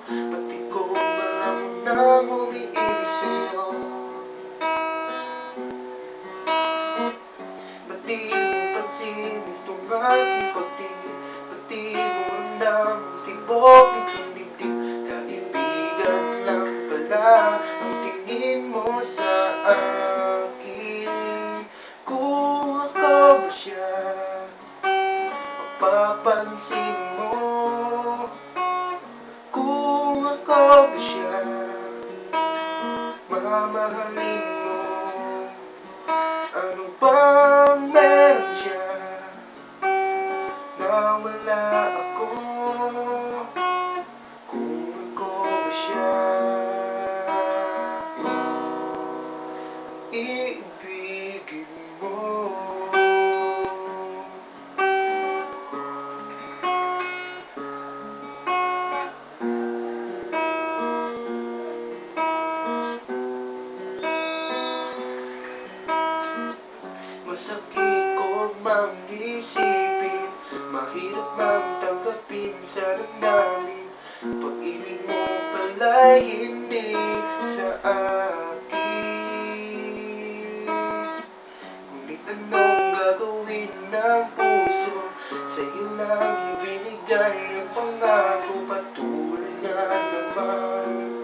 Pati ko alam mo nang umiibig sa'yo. Ba't di mo pansin itong aking pagtingin? Ba't di mo ramdam ang tibok nitong dibdib? Kaibigan lang pala ang tingin mo sa akin. Kung ako ba siya, mapapansin mo. Kung ako ba siya, mamahalin mo. Ano bang meron siya na wala ako? Kung ako ba siya, iibigin mo. Masakit ko mang isipin, mahirap mang tanggapin sa damdamin. Pag-ibig mo pala'y hindi sa akin. Ngunit anong gagawin ng puso? Sa'yo lang ibinigay ang pangako, patuloy nga naman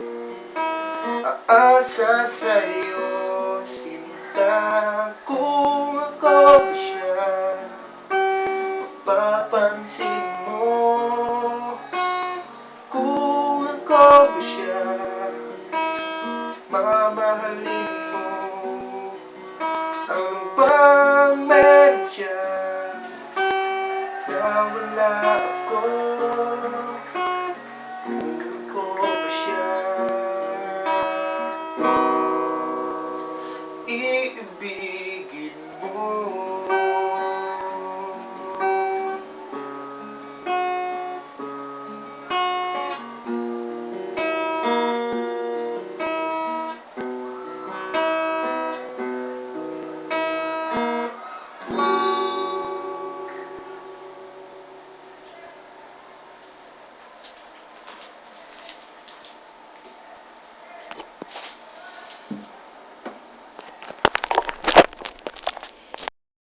aasa sa'yo, sinta. Kung ako ba siya, mapapansin mo. Kung ako ba siya,